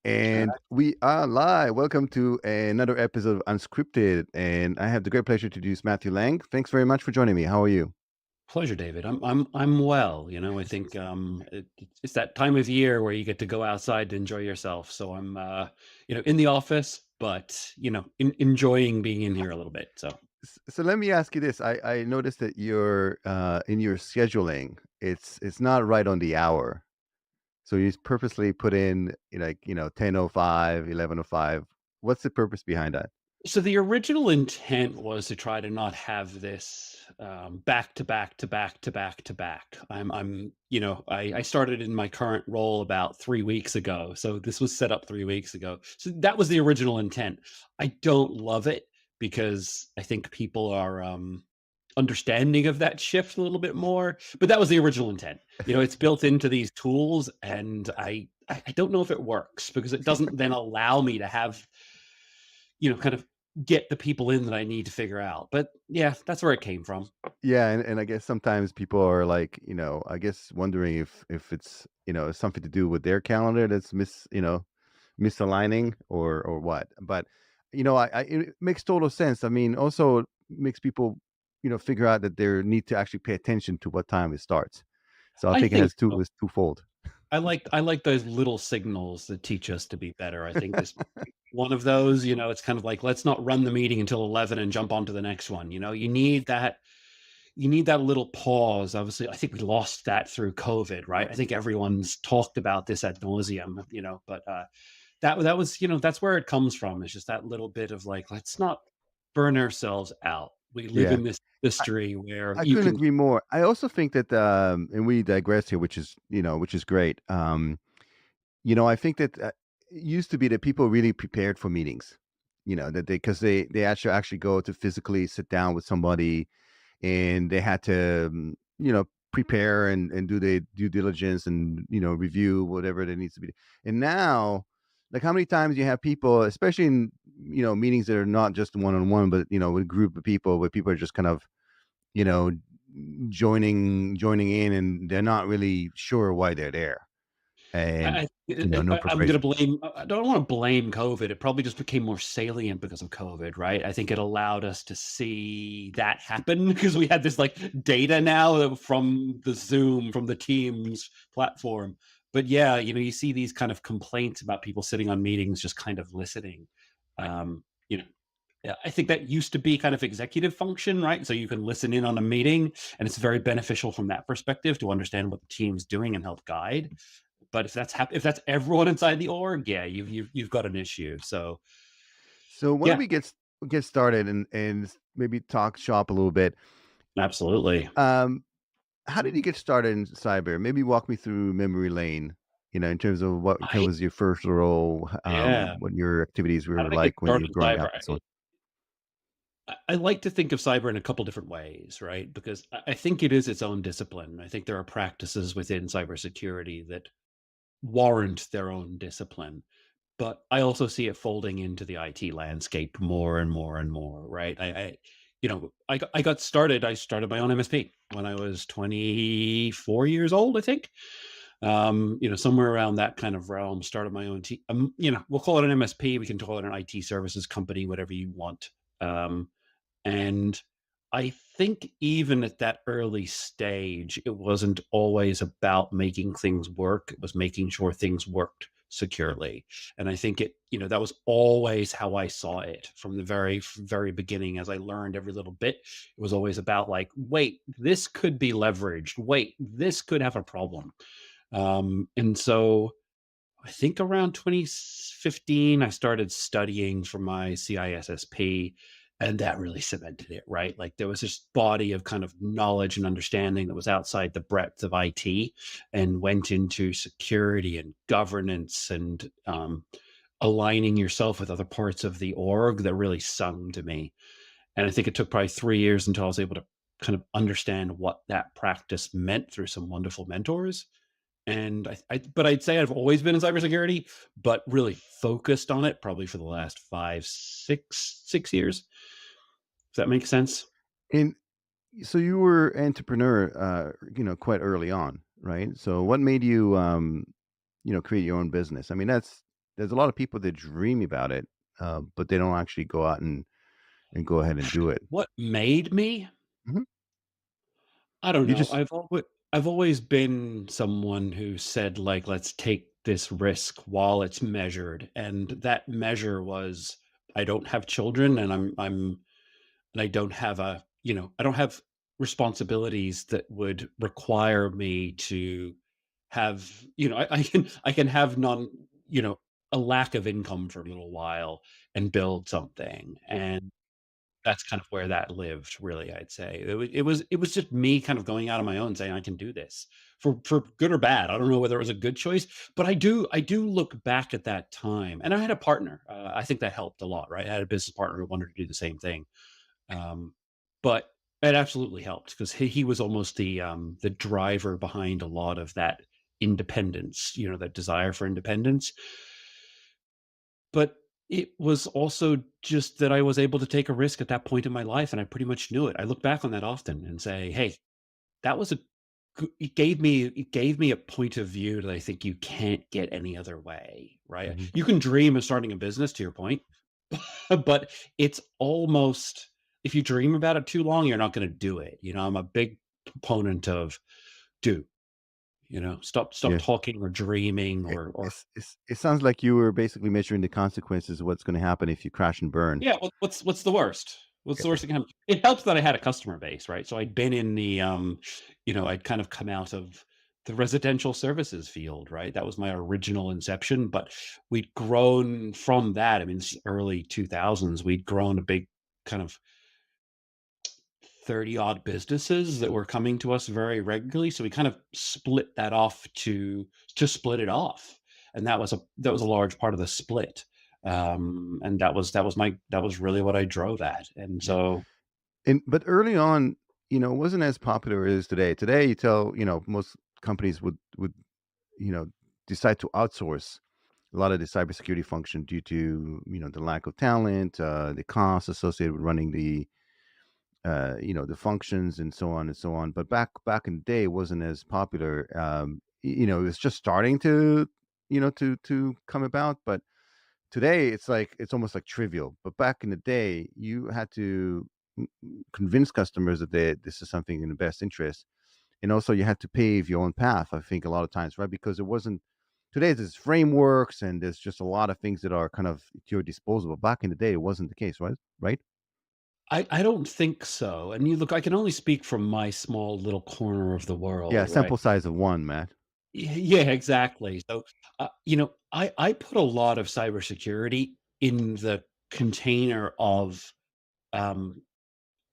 And we are live. Welcome to another episode of Unscripted. And I have the great pleasure to introduce Matthew Lang. Thanks very much for joining me. How are you? Pleasure, David. I'm well. I think it's that time of year where you get to go outside to enjoy yourself. So I'm in the office, but enjoying being in here a little bit. So So let me ask you this. I noticed that you're in your scheduling, it's not right on the hour. So you purposely put in 10:05, 11:05. What's the purpose behind that? so the original intent was to try to not have this back to back to back to back to back. I started in my current role about 3 weeks ago, so this was set up 3 weeks ago. So that was the original intent. I don't love it because I think people are understanding of that shift a little bit more, but that was the original intent. It's built into these tools, and I don't know if it works because it doesn't then allow me to have kind of get the people in that I need to figure out. But yeah, that's where it came from. Yeah, and I guess sometimes people are like, I guess wondering if it's, something to do with their calendar that's misaligning or what. But it makes total sense. I mean, also makes people, figure out that they need to actually pay attention to what time it starts. So I I think think so. it's twofold. I like those little signals that teach us to be better. I think this one of those, it's kind of like let's not run the meeting until 11 and jump on to the next one. You need that little pause. Obviously, I think we lost that through COVID, right? I think everyone's talked about this ad nauseum, but that was, that's where it comes from. It's just that little bit of like, let's not burn ourselves out. We live Yeah. in this history where I you couldn't can. agree more. I also think that, and we digress here, which is great. I think that it used to be that people really prepared for meetings. That because they actually go to physically sit down with somebody, and they had to, prepare and do the due diligence and review whatever there needs to be. And now, like how many times you have people, especially in meetings that are not just one on one, but with a group of people where people are just kind of you know, joining in, and they're not really sure why they're there, and, I, no I'm going to preparation. blame. I don't want to blame COVID. It probably just became more salient because of COVID, right? I think it allowed us to see that happen because we had this like data now from the Zoom, from the Teams platform. But yeah, you see these kind of complaints about people sitting on meetings, just kind of listening. Um, you know, yeah, I think that used to be kind of executive function, right? So you can listen in on a meeting, and it's very beneficial from that perspective to understand what the team's doing and help guide. But if that's everyone inside the org, yeah, you've got an issue. So So why don't yeah, we get started and maybe talk shop a little bit. absolutely. Um, how did you get started in cyber? Maybe walk me through memory lane, in terms of what kind of I was your first role, Yeah. what your activities How were did I get like when you started were in growing cyber? up and so on. I like to think of cyber in a couple different ways, right? Because I think it is its own discipline. I think there are practices within cybersecurity that warrant their own discipline. But I also see it folding into the IT landscape more and more and more, right? I started my own MSP when I was 24 years old, I think. Somewhere around that kind of realm, started my own team. We'll call it an MSP. We can call it an IT services company, whatever you want. Um, and I think even at that early stage, it wasn't always about making things work. It was making sure things worked securely. And I think that was always how I saw it from the very beginning. As I learned every little bit, it was always about like, wait, this could be leveraged. Wait, this could have a problem. And so I think around 2015, I started studying for my CISSP, and that really cemented it, right? Like there was this body of kind of knowledge and understanding that was outside the breadth of IT and went into security and governance and aligning yourself with other parts of the org that really sung to me. And I think it took probably 3 years until I was able to kind of understand what that practice meant through some wonderful mentors. And but I'd say I've always been in cybersecurity, but really focused on it probably for the last 6 years. Does that make sense? And so you were entrepreneur, quite early on, right? So what made you, create your own business? I mean, there's a lot of people that dream about it, but they don't actually go out and go ahead and do it. What made me? Mhm. I don't You know. just I've always been someone who said, like, let's take this risk while it's measured. And that measure was, I don't have children, and I don't have I don't have responsibilities that would require me to have, I can have a lack of income for a little while and build something. And that's kind of where that lived, really, I'd say. It was just me kind of going out on my own saying, "I can do this," for good or bad. I don't know whether it was a good choice, but I do look back at that time, and I had a partner. I think that helped a lot, right? I had a business partner who wanted to do the same thing, um, but it absolutely helped because he was almost the driver behind a lot of that independence, that desire for independence. But it was also just that I was able to take a risk at that point in my life, and I pretty much knew it. I look back on that often and say, "Hey, that was a it gave me a point of view that I think you can't get any other way," right? Mhm. You can dream of starting a business, to your point, but it's almost, if you dream about it too long, you're not gonna do it. I'm a big proponent of do, stop Yeah. talking or dreaming or It sounds like you were basically measuring the consequences of what's gonna happen if you crash and burn. Yeah, what's the worst? What's the Yeah. worst that can happen? It helps that I had a customer base, right? So I'd been in I'd kind of come out of the residential services field, right? That was my original inception, but we'd grown from that. I mean, this is early 2000s. We'd grown a big kind of 30 odd businesses that were coming to us very regularly. So we kind of split that off to split it off. And that was a large part of the split. And that was really what I drove at. And Yeah. so But early on, it wasn't as popular as today. Today, you tell, most companies would, you know, decide to outsource a lot of the cybersecurity function due to, the lack of talent, the costs associated with running the functions and so on and so on. But back in the day, it wasn't as popular. It was just starting to, to come about. But today, it's almost like trivial. But back in the day, you had to convince customers that this is something in the best interest, and also you had to pave your own path. I think a lot of times, right? Because it wasn't. Today, there's frameworks and there's just a lot of things that are kind of at your disposal. But back in the day, it wasn't the case, right? Right? I don't think so. And you look, I can only speak from my small little corner of the Yeah, world, right? sample size of one, Matt. Yeah, exactly. So, I put a lot of cybersecurity in the container of um,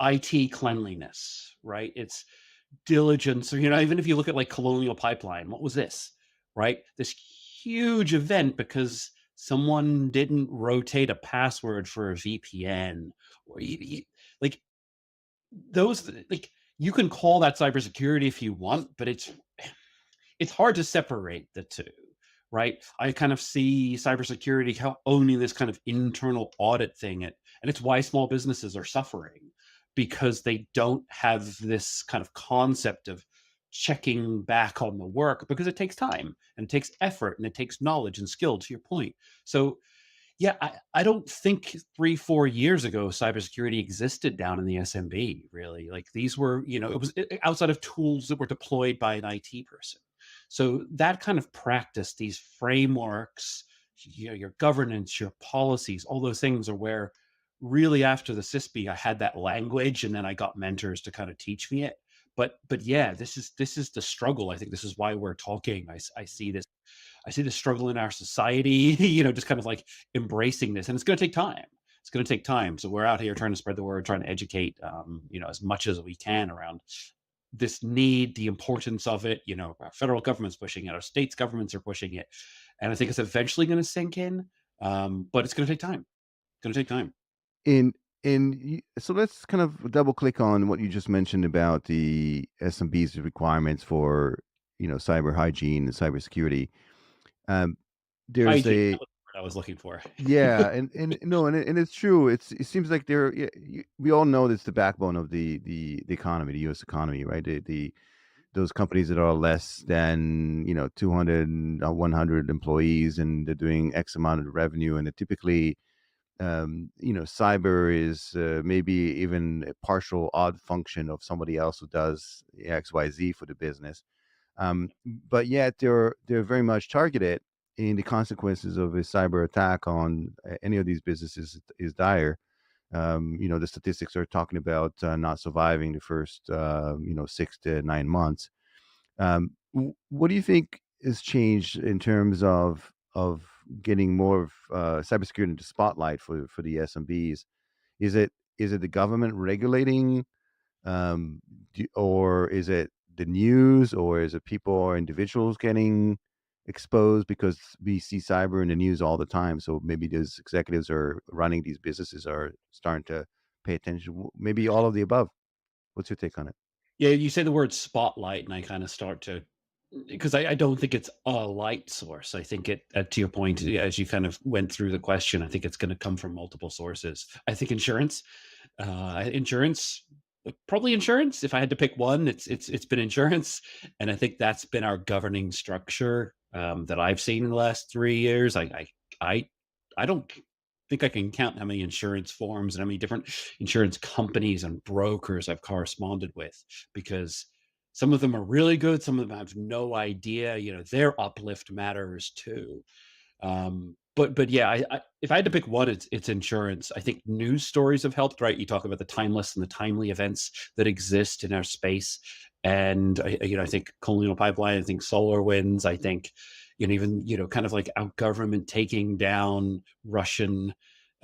IT cleanliness, right? It's diligence, or even if you look at like Colonial Pipeline, what was this, right? This huge event because someone didn't rotate a password for a VPN, or like like you can call that cybersecurity if you want, but it's hard to separate the two, right? I kind of see cybersecurity owning this kind of internal audit thing, and it's why small businesses are suffering because they don't have this kind of concept of checking back on the work because it takes time and it takes effort and it takes knowledge and skill, to your point. So yeah, I don't think 3, 4 years ago, cybersecurity existed down in the SMB, really. Like, these were, it was outside of tools that were deployed by an IT person. So that kind of practice, these frameworks, your governance, your policies, all those things are where really after the CISSP, I had that language, and then I got mentors to kind of teach me it. But yeah, this is the struggle. I think this is why we're talking. I see this struggle in our society, just kind of like embracing this, and it's going to take time. It's going to take time. So we're out here trying to spread the word, trying to educate, as much as we can around this need, the importance of it. Our federal government's pushing it, our states governments are pushing it, and I think it's eventually going to sink in. But it's going to take time. It's going to take time. So let's kind of double click on what you just mentioned about the SMB's requirements for cyber hygiene and cybersecurity. Um, there's Hygiene. a That was the word I was looking for. Yeah, and no, and it's true. It seems like we all know that's the backbone of the economy, the U.S. economy, right? The those companies that are less than 200, 100 employees, and they're doing X amount of revenue, and it typically cyber is maybe even a partial odd function of somebody else who does XYZ for the business. But yet they're very much targeted, and the consequences of a cyber attack on any of these businesses is dire. The statistics are talking about not surviving the first 6 to 9 months. What do you think has changed in terms of getting more of cybersecurity into spotlight for the SMBs? Is it the government regulating, or is it the news, or is it people or individuals getting exposed? Because we see cyber in the news all the time, so maybe those executives are running these businesses are starting to pay attention. Maybe all of the above. What's your take on it? Yeah, you say the word spotlight, and I kind of start to, because I don't think it's a light source. I think it, to your point, yeah, as you kind of went through the question, I think it's going to come from multiple sources. I think insurance, probably insurance. If I had to pick one, it's been insurance, and I think that's been our governing structure that I've seen in the last 3 years. I I don't think I can count how many insurance forms and how many different insurance companies and brokers I've corresponded with, because some of them are really good, some of them have no idea. Their uplift matters too. But yeah, if I had to pick one, it's insurance. I think news stories have helped, right? You talk about the timeless and the timely events that exist in our space, and I think Colonial Pipeline, I think Solar Winds, I think even kind of like our government taking down Russian,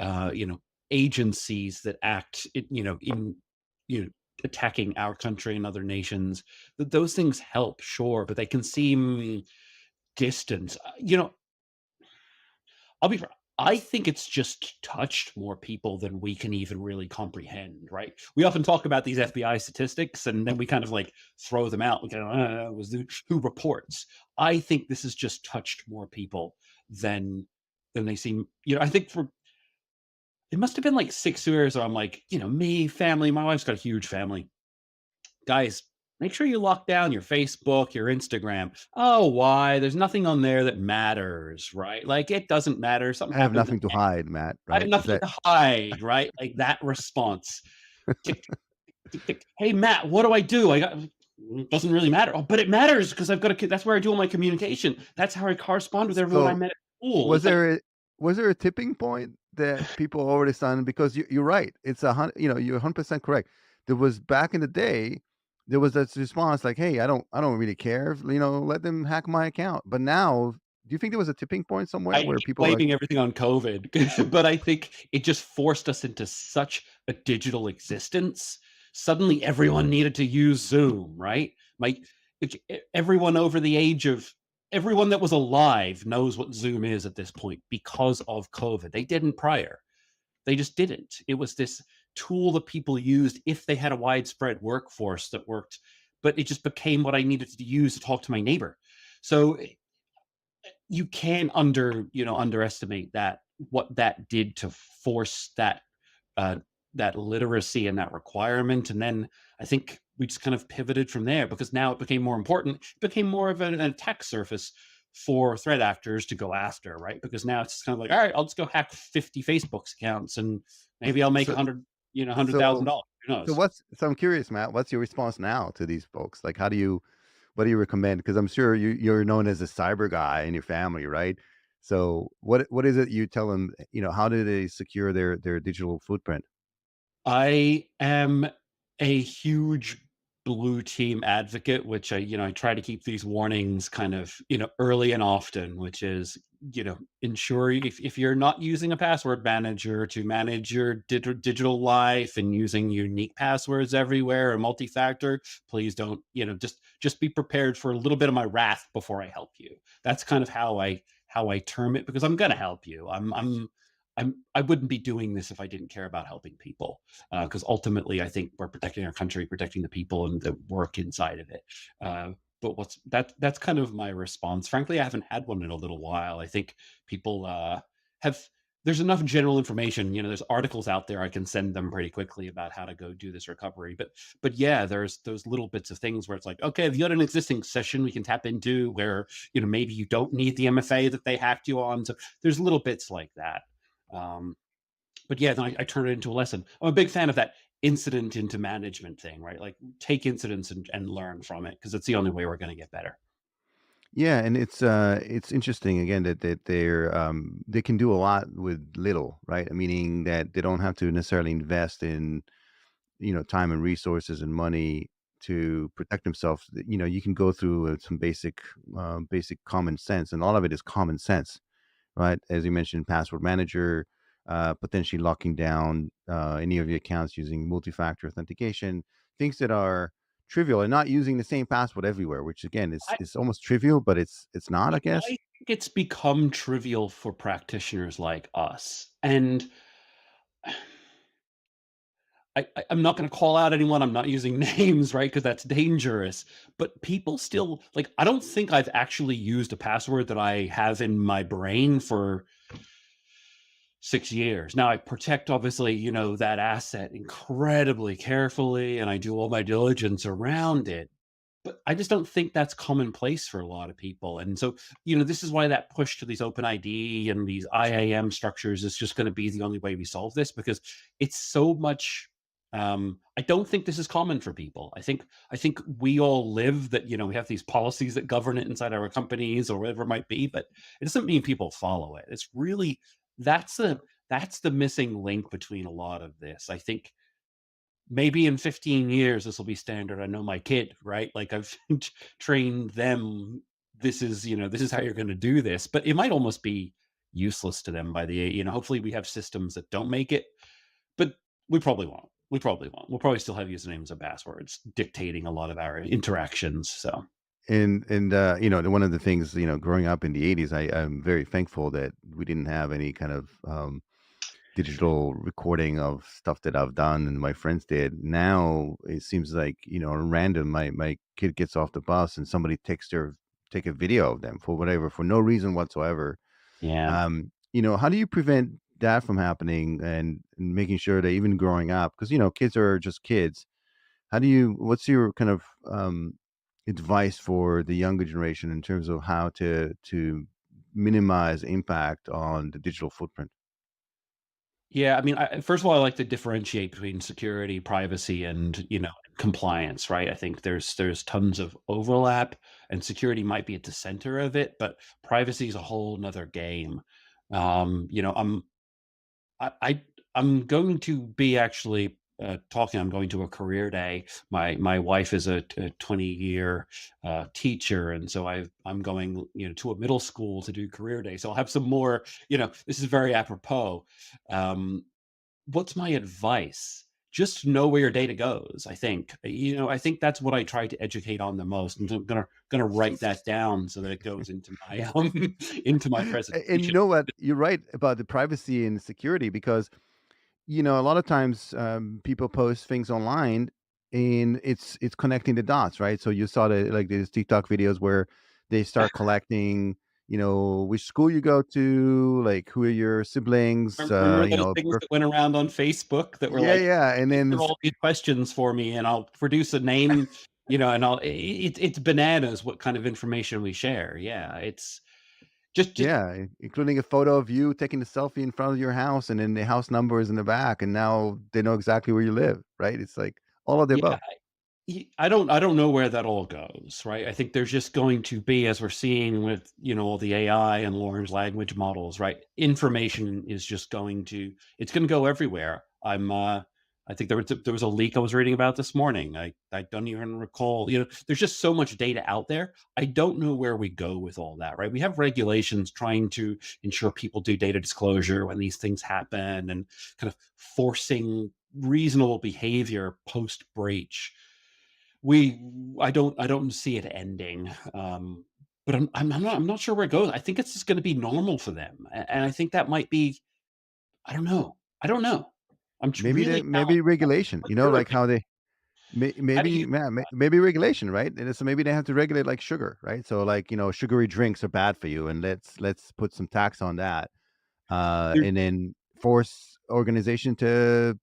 uh, you know, agencies that act, in you know attacking our country and other nations. Those things help, sure, but they can seem distant. I'll be fr I think it's just touched more people than we can even really comprehend, right? We often talk about these FBI statistics, and then we kind of, like, throw them out. We go, "It was who reports." I think this has just touched more people than they seem. I think for it must have been, like, 6 years where I'm like, me, family, my wife's got a huge family. Guys, make sure you lock down your Facebook, your Instagram. Oh, why? There's nothing on there that matters, right? Like, it doesn't matter. I Something have happens. nothing to hide, Matt, I have right? Is nothing that to hide, right? Like that response. Tick, tick, tick. Hey, Matt, what do I do? It doesn't really matter. Oh, but it matters because I've got a kid. That's where I do all my communication. That's how I correspond with everyone I so? met at school. Was It's like, there a was there a tipping point that people already signed? Because you're right. It's you're 100% correct. There was back in the day, there was this response like, "Hey, I don't really care. Let them hack my account." But now, do you think there was a tipping point somewhere I where keep people are like, blaming everything on COVID, but I think it just forced us into such a digital existence. Suddenly, everyone needed to use Zoom, right? Like, everyone over the age of everyone that was alive knows what Zoom is at this point because of COVID. They didn't prior. They just didn't. It was this tool that people used if they had a widespread workforce that worked, but it just became what I needed to use to talk to my neighbor. So you can underestimate that, what that did to force uh that literacy and that requirement. And then I think we just kind of pivoted from there, because now it became more important. It became more of an attack surface for threat actors to go after, right? Because now it's kind of like, all right, I'll just go hack 50 Facebook accounts, and maybe I'll make so 100,000 so dollars. Who knows? so I'm curious, Matt, what's your response now to these folks? Like, what do you recommend? Because I'm sure you're known as a cyber guy in your family, right? So what is it you tell them? How do they secure their digital footprint? I am a huge blue team advocate, which I try to keep these warnings kind of, early and often, which is, ensure if you're not using a password manager to manage your digital life and using unique passwords everywhere and multi-factor, please don't, just be prepared for a little bit of my wrath before I help you. That's kind of how I term it, because I'm going to help you. I wouldn't be doing this if I didn't care about helping people, because ultimately, I think we're protecting our country, protecting the people and the work inside of it. But that's kind of my response. Frankly, I haven't had one in a little while. I think people have. there's enough general information. There's articles out there I can send them pretty quickly about how to go do this recovery. But yeah, there's those little bits of things where it's like, okay, if you got an existing session we can tap into where maybe you don't need the MFA that they hacked you on. So there's little bits like that. Um, but yeah, then I turn it into a lesson. I'm a big fan of that incident into management thing, right? Like take incidents and learn from it because it's the only way we're going to get better. Yeah, and it's interesting again that they can do a lot with little, right? Meaning that they don't have to necessarily invest in time and resources and money to protect themselves. You can go through some basic common sense, and all of it is common sense, right? As you mentioned, password manager, potentially locking down any of your accounts using multi-factor authentication, things that are trivial, and not using the same password everywhere, which again is almost trivial, but it's not, I I guess. think it's become trivial for practitioners like us. And I'm not going to call out anyone. I'm not using names, right? Because that's dangerous. But people still, like, I don't think I've actually used a password that I have in my brain for 6 years. Now I protect, obviously, that asset incredibly carefully and I do all my diligence around it. But I just don't think that's commonplace for a lot of people. And so, this is why that push to these open ID and these IAM structures is just going to be the only way we solve this because it's so much. I don't think this is common for people. I think we all live that, we have these policies that govern it inside our companies or whatever it might be, but it doesn't mean people follow it. It's really that's the that's the missing link between a lot of this. I think maybe in 15 years this will be standard. I know my kid, right? Like I've trained them. This is how you're going to do this, but it might almost be useless to them by hopefully we have systems that don't make it, but we probably won't. We'll probably still have usernames and passwords dictating a lot of our interactions. So And one of the things, growing up in the 80s, I'm very thankful that we didn't have any kind of digital recording of stuff that I've done and my friends did. Now it seems like, random, my kid gets off the bus and somebody take a video of them for whatever, for no reason whatsoever. yeah. How do you prevent that from happening, and making sure that even growing up, because kids are just kids. What's your kind of advice for the younger generation in terms of how to minimize impact on the digital footprint? Yeah, I mean, first of all, I like to differentiate between security, privacy, and compliance. Right? I think there's tons of overlap, and security might be at the center of it, but privacy is a whole nother game. Um, you know, I'm I I'm going to be actually talking. I'm going to a career day. My wife is a 20-year teacher, and so I'm going to a middle school to do career day. So I'll have some more. This is very apropos. Um, what's my advice? Just know where your data goes. I think that's what I try to educate on the most, and so I'm gonna write that down so that it goes into my into my And you presentation. know what? You're right about the privacy and security, because a lot of times people post things online, and it's connecting the dots, right? So you saw like these TikTok videos where they start collecting, which school you go to, like who are your siblings, Remember those things that went around on Facebook that were yeah, like, yeah, and then "Answer all these questions for me, and I'll produce a name," and it's bananas what kind of information we share. Yeah, it's just yeah, including a photo of you taking a selfie in front of your house, and then the house number is in the back, and now they know exactly where you live, right? It's like all of the yeah. above. I don't know where that all goes, right? I think there's just going to be, as we're seeing with all the AI and large language models, right? Information is just it's going to go everywhere. I think there was a leak I was reading about this morning. I don't even recall. There's just so much data out there. I don't know where we go with all that, right? We have regulations trying to ensure people do data disclosure when these things happen, and kind of forcing reasonable behavior post breach. we I don't see it ending. But I'm not sure where it goes. I think it's just going to be normal for them, and I think that might be. I don't know. Really Maybe challenged. regulation, What's your like opinion? how they How do maybe, you? yeah, maybe regulation, right? And so maybe they have to regulate like sugar, right? So like, sugary drinks are bad for you, and let's put some tax on that. There and then force organization to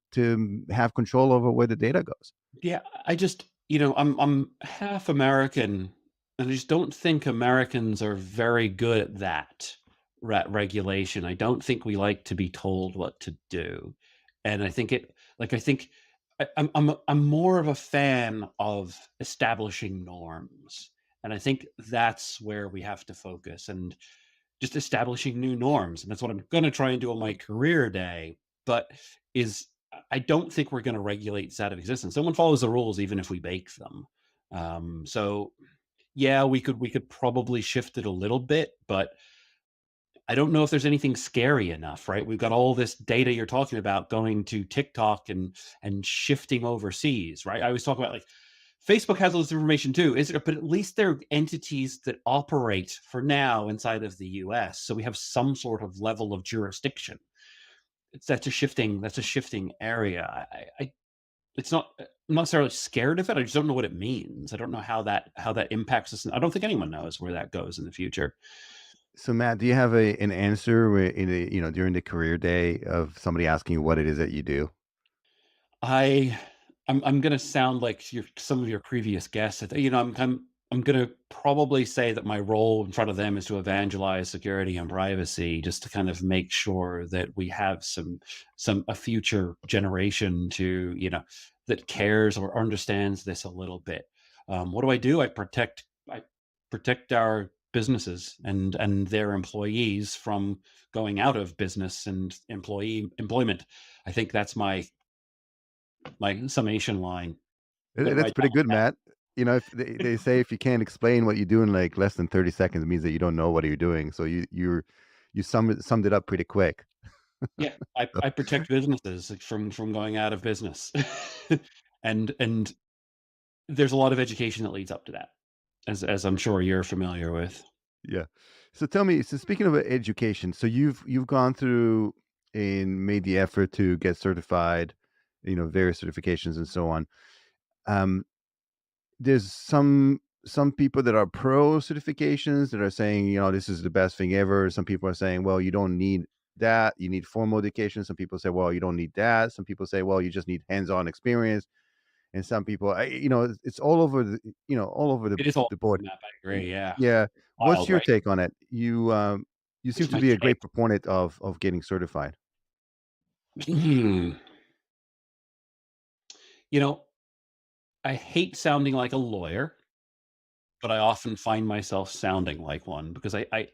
have control over where the data goes. Yeah, I just, I'm half American, and I just don't think Americans are very good at that regulation. I don't think we like to be told what to do, and I think I'm more of a fan of establishing norms, and I think that's where we have to focus and just establishing new norms, and that's what I'm going to try and do on my career day. But is I don't think we're going to regulate this out of existence. Someone follows the rules, even if we make them. So yeah, we could probably shift it a little bit, but I don't know if there's anything scary enough, right? We've got all this data you're talking about going to TikTok and shifting overseas, right? I always talk about like Facebook has all this information too, is it? But at least they're entities that operate for now inside of the US, so we have some sort of level of jurisdiction. That's a shifting area. It's not. I'm not necessarily scared of it. I just don't know what it means. I don't know how that impacts us. I don't think anyone knows where that goes in the future. So Matt, do you have an answer in during the career day of somebody asking you what it is that you do? I I'm gonna sound like some of your previous guests. I'm gonna probably say that my role in front of them is to evangelize security and privacy, just to kind of make sure that we have some a future generation to that cares or understands this a little bit. What do? I protect our businesses and their employees from going out of business and employment. I think that's my summation line. I'm gonna That's write that pretty good, one Matt. If they say if you can't explain what you do in like less than 30 seconds, it means that you don't know what you're doing. So you summed it up pretty quick. down. Yeah, I protect businesses like, from going out of business, and there's a lot of education that leads up to that, as I'm sure you're familiar with. Yeah. So tell me, so speaking of education, so you've gone through and made the effort to get certified, various certifications and so on. Um, there's some people that are pro certifications that are saying, this is the best thing ever. Some people are saying, well, you don't need that. You need formal education. Some people say, well, you don't need that. Some people say, well, you just need hands-on experience. And some people, it's all over all over It is all the board. map. I agree. Yeah, Yeah. What's wild, your right? take on it? You seem Here's to my be a take. great proponent of getting certified. Hmm. You know, I hate sounding like a lawyer, but I often find myself sounding like one because I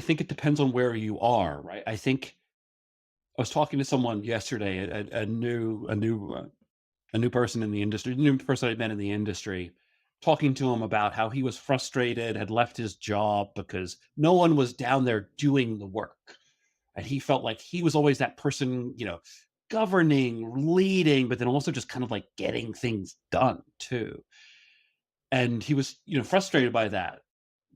think it depends on where you are, right? I think I was talking to someone yesterday, a new person in the industry, new person I met in the industry, talking to him about how he was frustrated, had left his job because no one was down there doing the work. And he felt like he was always that person, governing, leading, but then also just kind of like getting things done too. And he was, frustrated by that.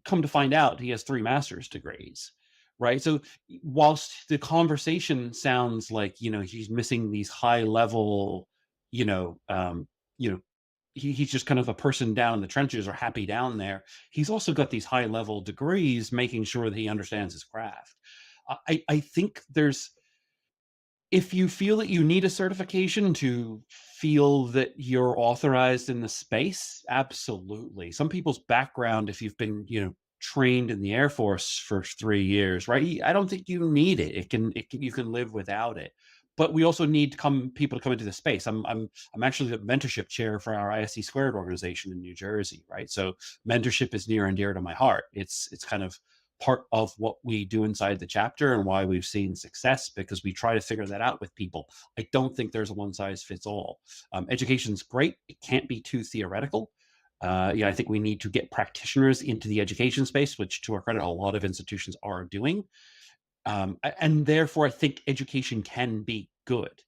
Come to find out, he has 3 master's degrees, right? So, whilst the conversation sounds like, he's missing these high level, you know, um, you know, he's just kind of a person down in the trenches or happy down there. He's also got these high level degrees, making sure that he understands his craft. I think if you feel that you need a certification to feel that you're authorized in the space, absolutely. Some people's background, if you've been, trained in the Air Force for 3 years, right? I don't think you need it. You can live without it. But we also need people to come into the space. I'm actually the mentorship chair for our ISC Squared organization in New Jersey, right? So mentorship is near and dear to my heart. It's kind of part of what we do inside the chapter and why we've seen success because we try to figure that out with people. I don't think there's a one size fits all. Education's great. It can't be too theoretical. Yeah, I think we need to get practitioners into the education space, which to our credit, a lot of institutions are doing. And therefore, I think education can be good.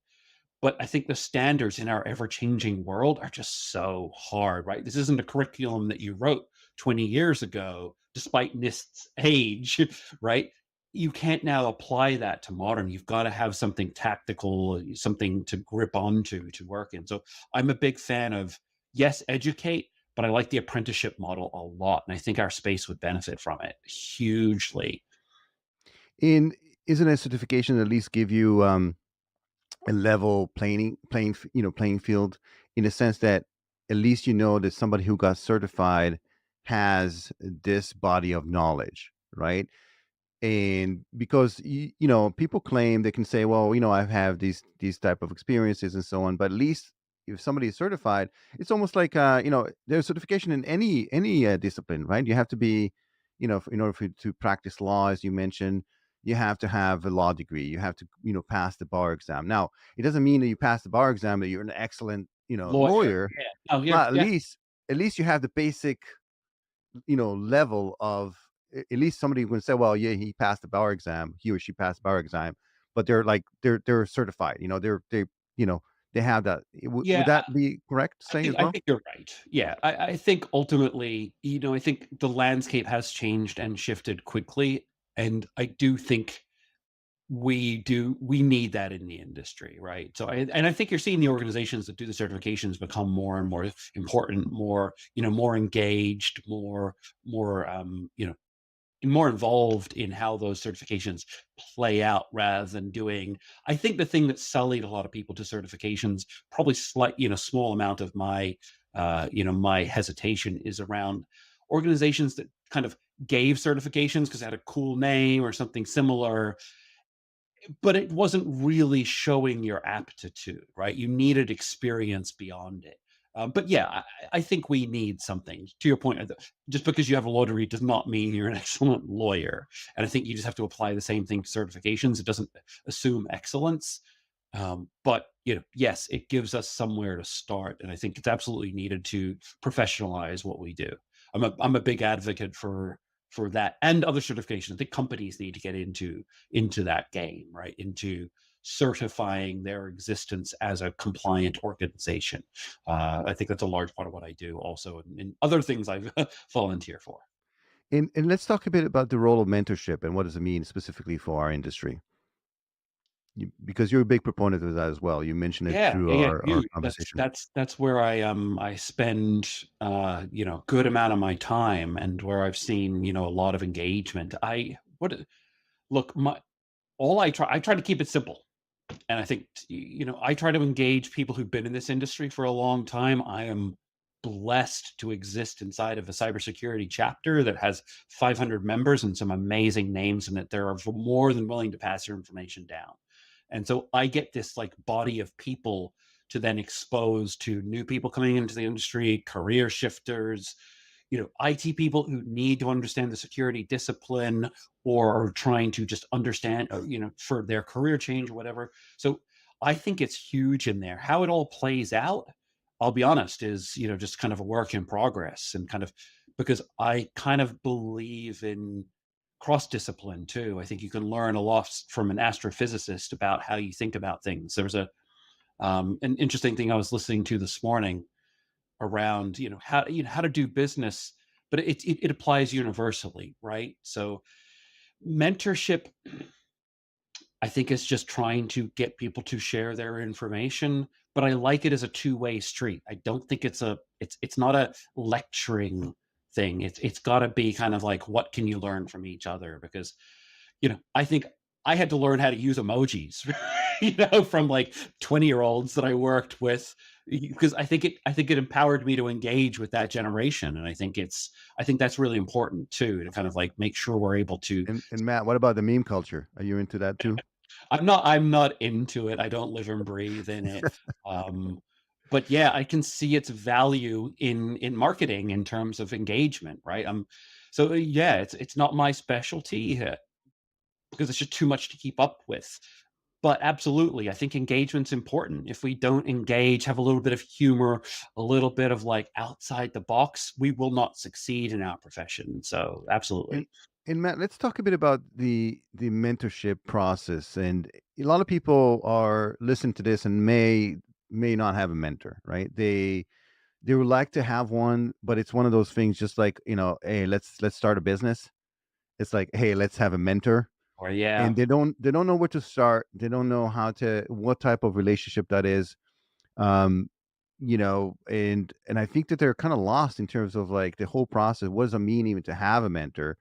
But I think the standards in our ever changing world are just so hard, right? This isn't a curriculum that you wrote 20 years ago, despite NIST's age, right? You can't now apply that to modern. You've got to have something tactical, something to grip onto to work in. So I'm a big fan of, yes, educate, but I like the apprenticeship model a lot. And I think our space would benefit from it hugely. isn't a certification at least give you a level playing field, in a sense that at least you know that somebody who got certified has this body of knowledge, right? And because people claim, they can say, well, I have these type of experiences and so on, but at least if somebody is certified, it's almost like there's certification in any discipline, right? You have to be, in order to practice law, as you mentioned, you have to have a law degree, you have to pass the bar exam. Now, it doesn't mean that you pass the bar exam that you're an excellent Lawyer. lawyer, Yeah. Oh, yeah. but at Yeah. least you have the basic level of, at least somebody who can say, well, yeah, he passed the bar exam, he or she passed the bar exam, but they're like they're certified, you know they have that. Would Yeah. that be correct to say as I well? think you're right. Yeah, I think ultimately, I think the landscape has changed and shifted quickly, and I do think we need that in the industry, right? So I think you're seeing the organizations that do the certifications become more and more important, more more engaged, more involved in how those certifications play out rather than doing. I think the thing that sullied a lot of people to certifications, probably small amount of my my hesitation is around organizations that kind of gave certifications because it had a cool name or something similar, but it wasn't really showing your aptitude, right? You needed experience beyond it. But yeah, I think we need something. To your point, just because you have a law degree does not mean you're an excellent lawyer. And I think you just have to apply the same thing to certifications. It doesn't assume excellence. But yes, it gives us somewhere to start, and I think it's absolutely needed to professionalize what we do. I'm a big advocate for that and other certifications. I think companies need to get into that game, right? Into certifying their existence as a compliant organization. I think that's a large part of what I do, also, and other things I've volunteer for. And let's talk a bit about the role of mentorship and what does it mean specifically for our industry. Because you're a big proponent of that as well. You mentioned it Yeah, through yeah, yeah, our huge. That's conversation. that's that's where I spend good amount of my time, and where I've seen a lot of engagement. I what look my all I try to keep it simple. And I think, I try to engage people who've been in this industry for a long time. I am blessed to exist inside of a cybersecurity chapter that has 500 members and some amazing names in it. They're more than willing to pass your information down. And so I get this like body of people to then expose to new people coming into the industry, career shifters, IT people who need to understand the security discipline or are trying to just understand, for their career change or whatever. So I think it's huge in there. How it all plays out, I'll be honest, is, just kind of a work in progress, and kind of because I kind of believe in cross discipline too. I think you can learn a lot from an astrophysicist about how you think about things. There was an interesting thing I was listening to this morning around how to do business, but it applies universally, right? So mentorship, I think, is just trying to get people to share their information, but I like it as a two-way street. I don't think it's not a lecturing thing. It's got to be kind of like, what can you learn from each other? Because I think I had to learn how to use emojis, from like 20-year-olds that I worked with, because I think it empowered me to engage with that generation. And I think that's really important too, to kind of like make sure we're able to. And Matt, what about the meme culture? Are you into that too? I'm not into it. I don't live and breathe in it. Um, but yeah, I can see its value in marketing in terms of engagement, right? So yeah, it's not my specialty, because it's just too much to keep up with. But absolutely, I think engagement's important. If we don't engage, have a little bit of humor, a little bit of like outside the box, we will not succeed in our profession. So And absolutely. and Matt, let's talk a bit about the mentorship process. And a lot of people are listening to this and may not have a mentor, right? They would like to have one, but it's one of those things, just like, hey, let's start a business. It's like, hey, let's have a mentor. Or yeah, And they don't know where to start. They don't know what type of relationship that is. Um, and I think that they're kind of lost in terms of like the whole process. What does it mean even to have a mentor?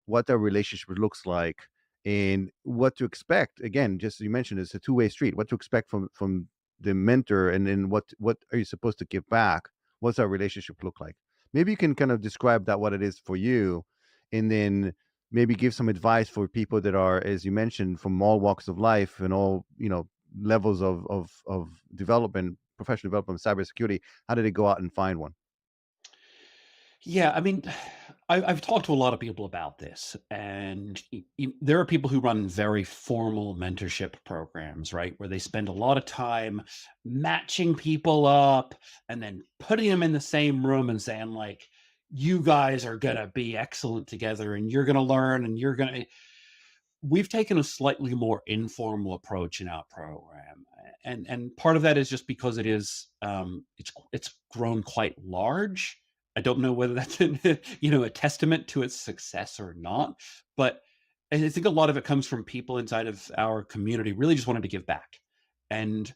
What their relationship looks like, and what to expect. Again, just you mentioned, it's a two-way street. What to expect from the mentor, and then what are you supposed to give back? What's our relationship look like? Maybe you can kind of describe that, what it is for you, and then maybe give some advice for people that are, as you mentioned, from all walks of life and all, levels of development, professional development, cybersecurity. How do they go out and find one? Yeah, I mean, I've talked to a lot of people about this, and there are people who run very formal mentorship programs, right, where they spend a lot of time matching people up and then putting them in the same room and saying, like, you guys are going to be excellent together and you're going to learn and you're going to. We've taken a slightly more informal approach in our program, and part of that is just because it's grown quite large. I don't know whether that's a testament to its success or not, but I think a lot of it comes from people inside of our community really just wanted to give back, and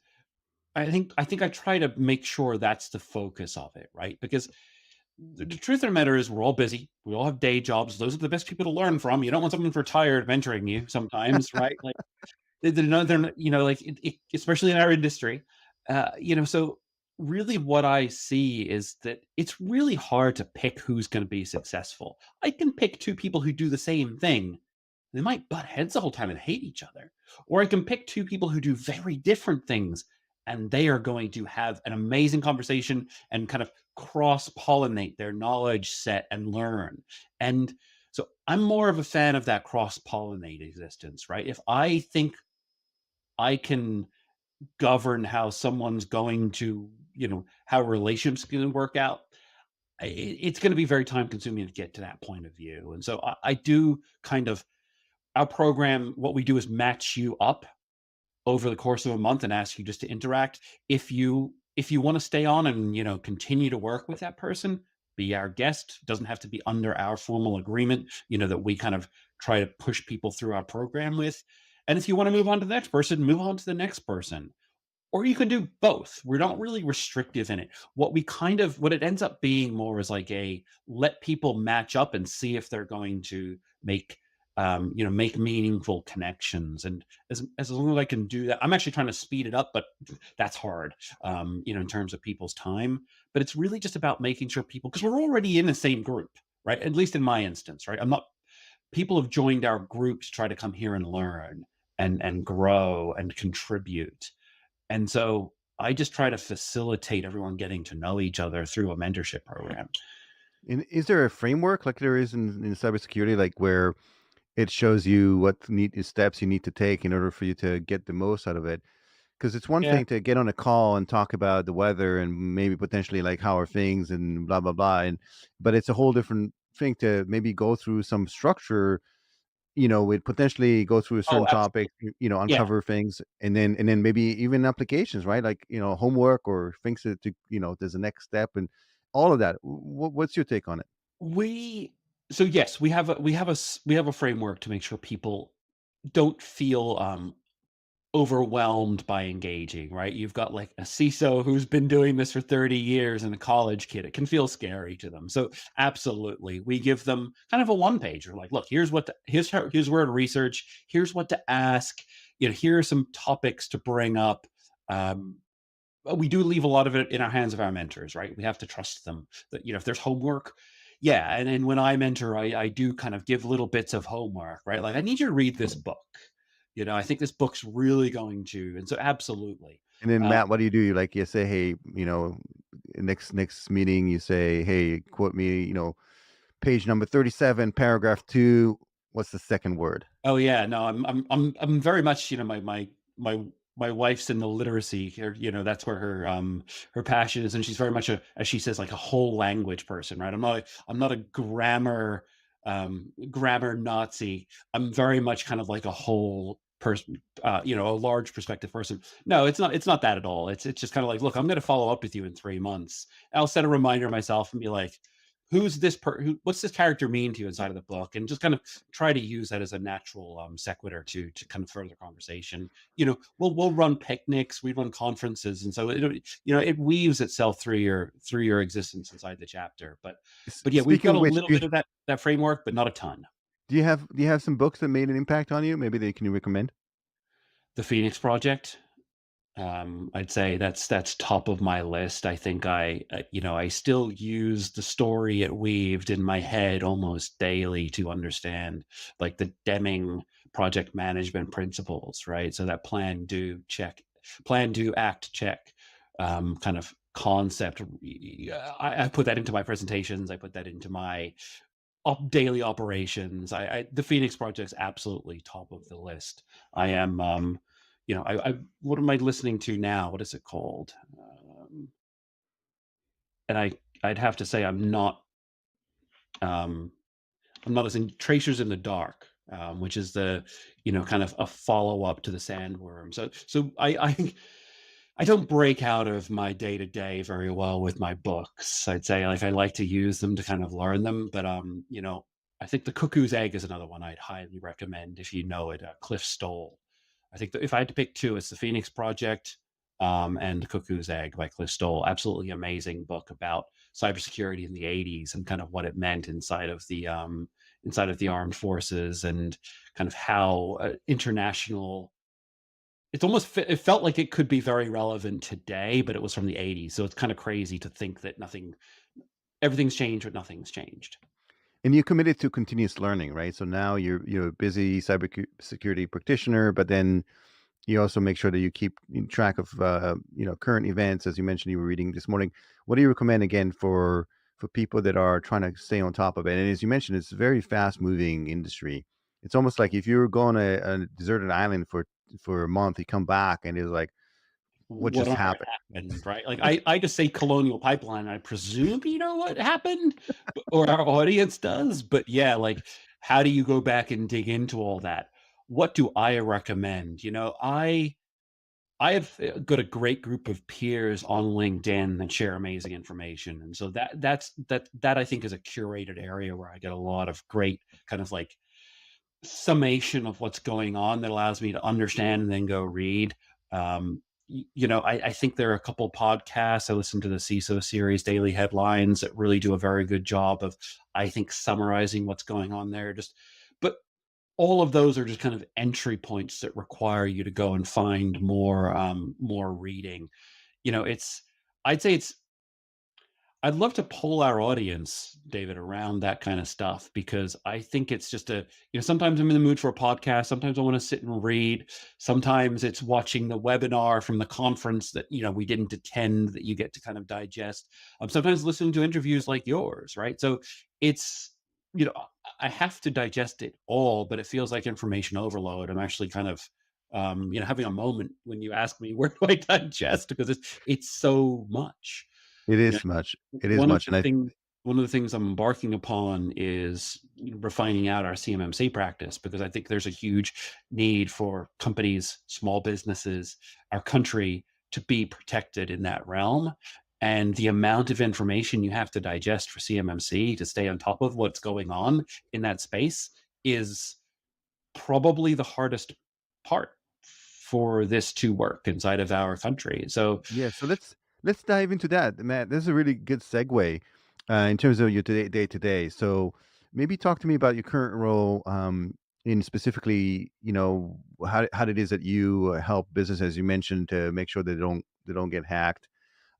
I think I try to make sure that's the focus of it, right? Because the truth of the matter is we're all busy. We all have day jobs. Those are the best people to learn from. You don't want someone retired mentoring you sometimes, right? Like they're not, like especially in our industry. So really what I see is that it's really hard to pick who's going to be successful. I can pick two people who do the same thing. They might butt heads the whole time and hate each other. Or I can pick two people who do very different things and they are going to have an amazing conversation and kind of cross pollinate their knowledge set and learn. And so I'm more of a fan of that cross pollinate existence, right? If I think I can govern how someone's going to, how relationships going to work out, it's going to be very time consuming to get to that point of view. And so I do kind of our program, what we do is match you up over the course of a month and ask you just to interact. If you want to stay on and continue to work with that person, be our guest. Doesn't have to be under our formal agreement, that we kind of try to push people through our program with. And if you want to move on to the next person, move on to the next person. Or you can do both. We're not really restrictive in it. What it ends up being more is like a let people match up and see if they're going to make meaningful connections. And as long as I can do that, I'm actually trying to speed it up, but that's hard, in terms of people's time. But it's really just about making sure people, because we're already in the same group, right? At least in my instance, right? I'm not. People have joined our group to try to come here and learn and grow and contribute, and so I just try to facilitate everyone getting to know each other through a mentorship program. And is there a framework like there is in cybersecurity, like where it shows you what steps you need to take in order for you to get the most out of it? Because it's one Yeah. thing to get on a call and talk about the weather and maybe potentially like how are things and blah blah blah, but it's a whole different thing to maybe go through some structure, with potentially go through a Oh, certain topic, absolutely. Yeah. uncover things, and then maybe even applications, right? Like, homework or things there's a next step and all of that. What's your take on it? We so yes, we have a framework to make sure people don't feel overwhelmed by engaging, right? You've got like a CISO who's been doing this for 30 years and a college kid. It can feel scary to them. So absolutely. We give them kind of a one pager. Like, look, here's where to research, here's what to ask, here are some topics to bring up. But we do leave a lot of it in our hands of our mentors, right? We have to trust them that, if there's homework, yeah. And when I mentor, I do kind of give little bits of homework, right? Like, I need you to read this book. I think this book's really going to, and so absolutely. And then Um, Matt, what do you do? You say, hey, next meeting, you say, hey, quote me, page number 37, paragraph 2. What's the second word? oh yeah, no, I'm very much, my wife's in the literacy here, that's where her passion is, and she's very much as she says, like a whole language person, right? I'm not a grammar Nazi. I'm very much kind of like a whole person, a large perspective person. No, it's not that at all. It's just kind of like, look, I'm going to follow up with you in 3 months. I'll set a reminder myself and be like, what's this character mean to you inside of the book, and just kind of try to use that as a natural sequitur to kind of further conversation. We'll run picnics, we run conferences, and so it weaves itself through your existence inside the chapter. But yeah, we've Speaking got of a which, little bit of that framework, but not a ton. Do you have some books that made an impact on you? Maybe they can you recommend? The Phoenix Project. I'd say that's top of my list. I think I still use the story it weaved in my head almost daily to understand like the Deming project management principles, right? So that plan, do, act, check kind of concept. I put that into my presentations. I put that into my daily operations. The Phoenix Project's absolutely top of the list. I am, what am I listening to now? What is it called? And I'd have to say um, I'm not as in Tracers in the Dark, which is kind of a follow up to the Sandworm. So I don't break out of my day to day very well with my books. I'd say like I like to use them to kind of learn them, but I think The Cuckoo's Egg is another one I'd highly recommend if you know it. Cliff Stoll. I think that if I had to pick two, it's The Phoenix Project and The Cuckoo's Egg by Cliff Stoll. Absolutely amazing book about cybersecurity in the '80s and kind of what it meant inside of the armed forces and kind of how international it felt like it could be very relevant today, but it was from the '80s, so it's kinda crazy to think that everything's changed, but nothing's changed. And you're committed to continuous learning, right? So now you're a busy security practitioner, but then you also make sure that you keep in track of current events. As you mentioned, you were reading this morning. What do you recommend again for people that are trying to stay on top of it? And as you mentioned, it's a very fast moving industry. It's almost like if you were going to a deserted island for a month, you come back and it's like, what What just on earth happened? happened, right? Like, I just say Colonial Pipeline, I presume you know what happened, or our audience does, but yeah, like, how do you go back and dig into all that? What do I recommend? I have got a great group of peers on LinkedIn that share amazing information, and so that I think is a curated area where I get a lot of great kind of like summation of what's going on that allows me to understand and then go read. I think there are a couple podcasts. I listen to the CISO series, Daily Headlines, that really do a very good job of, I think, summarizing what's going on there. But all of those are just kind of entry points that require you to go and find more reading. I'd say I'd love to pull our audience, David, around that kind of stuff because I think it's just sometimes I'm in the mood for a podcast. Sometimes I want to sit and read. Sometimes it's watching the webinar from the conference that, we didn't attend that you get to kind of digest. Sometimes listening to interviews like yours, right? So it's, you know, I have to digest it all, but it feels like information overload. I'm actually kind of, having a moment when you ask me where do I digest because it's so much. It You know, is much. It is one of much, the and I things one of the things I'm embarking upon is refining out our CMMC practice because I think there's a huge need for companies, small businesses, our country to be protected in that realm. And the amount of information you have to digest for CMMC to stay on top of what's going on in that space is probably the hardest part for this to work inside of our country. So yeah. So let's dive into that, Matt. This is a really good segue in terms of your day to day. So maybe talk to me about your current role in specifically, how it is that you help business, as you mentioned, to make sure they don't get hacked.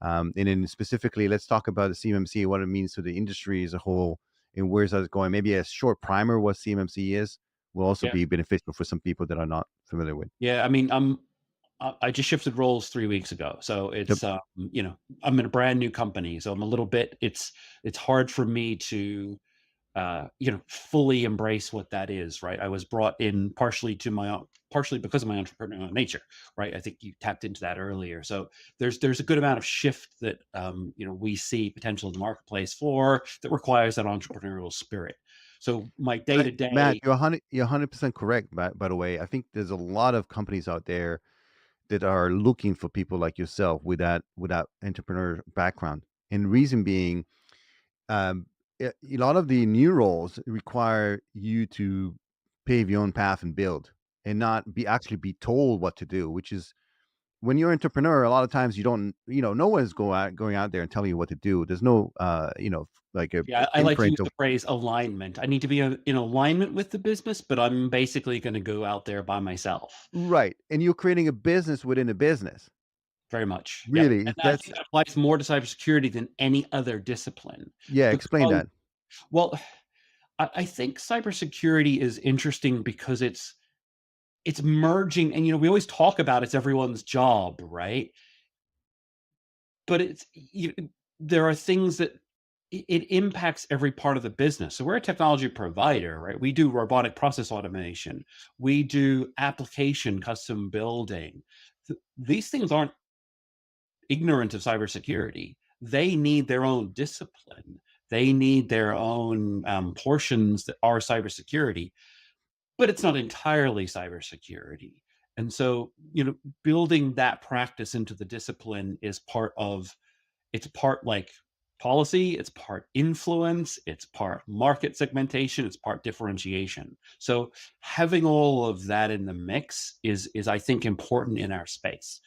And then specifically, let's talk about the CMMC, what it means to the industry as a whole, and where's that going. Maybe a short primer what CMMC is will also yeah, be beneficial for some people that are not familiar with. yeah. I mean, I just shifted roles 3 weeks ago, so Yep. I'm in a brand new company, so I'm a little bit. It's hard for me to fully embrace what that is, right? I was brought in partially because of my entrepreneurial nature, right? I think you tapped into that earlier. So there's a good amount of shift that we see potential in the marketplace for that requires that entrepreneurial spirit. So my day to Matt, day, you're 100% correct. By the way, I think there's a lot of companies out there that are looking for people like yourself with that entrepreneur background. And reason being, um, a lot of the new roles require you to pave your own path and build, and not be actually be told what to do, which is when you're an entrepreneur, a lot of times you don't, no one's going out there and telling you what to do. There's no, like a Yeah, I like to use imprint of the phrase alignment. I need to be in alignment with the business, but I'm basically going to go out there by myself. right, and you're creating a business within a business. Very much. Yep. Really, And I that's think that applies more to cybersecurity than any other discipline. yeah. Explain Because, that. well, I think cybersecurity is interesting because it's merging, and we always talk about it's everyone's job, right? But there are things that it impacts every part of the business. So we're a technology provider, right? We do robotic process automation. We do application custom building. These things aren't ignorant of cybersecurity. They need their own discipline. They need their own portions that are cybersecurity, but it's not entirely cybersecurity. And so, building that practice into the discipline is it's part like policy, it's part influence, it's part market segmentation, it's part differentiation. So having all of that in the mix is I think important in our space.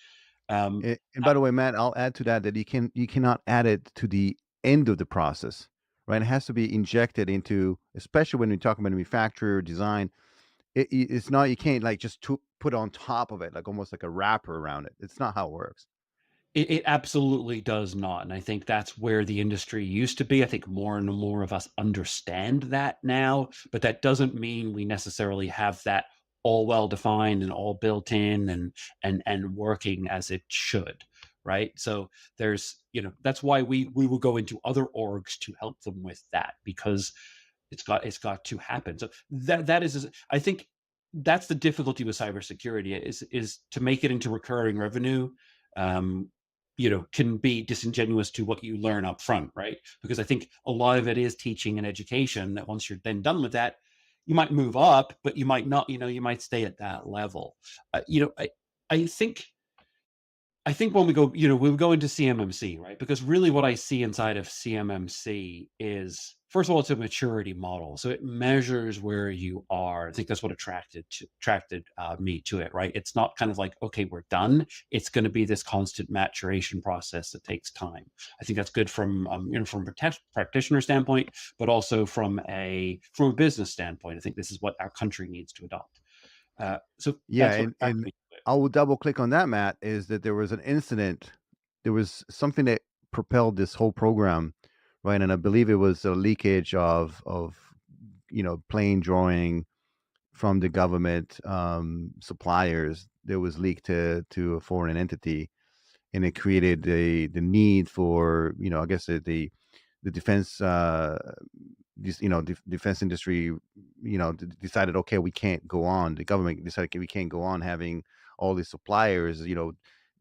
Um, And by the way, Matt, I'll add to that that you cannot add it to the end of the process, right? It has to be injected into, especially when we talk about manufacturer design. It's not, you can't like just put on top of it, like almost like a wrapper around it. It's not how it works. It absolutely does not, and I think that's where the industry used to be. I think more and more of us understand that now, but that doesn't mean we necessarily have that all well defined and all built in and working as it should, right? So that's why we will go into other orgs to help them with that because it's got to happen. So that is, I think that's the difficulty with cybersecurity is to make it into recurring revenue. Um, can be disingenuous to what you learn up front, right? Because I think a lot of it is teaching and education that once you're then done with that, you might move up, but you might not, you might stay at that level. I think when we go into CMMC, right? Because really what I see inside of CMMC is, first of all, it's a maturity model. So it measures where you are. I think that's what attracted me to it, right? It's not kind of like, okay, we're done. It's going to be this constant maturation process that takes time. I think that's good from a practitioner standpoint, but also from a business standpoint. I think this is what our country needs to adopt. So Yeah, that's what attracted and me to it. I will double click on that, Matt, is that there was an incident. There was something that propelled this whole program, right? And I believe it was a leakage of plain drawing from the government suppliers that was leaked to a foreign entity, and it created the need for, I guess the defense defense industry, decided, okay, we can't go on. The government decided, okay, we can't go on having all these suppliers,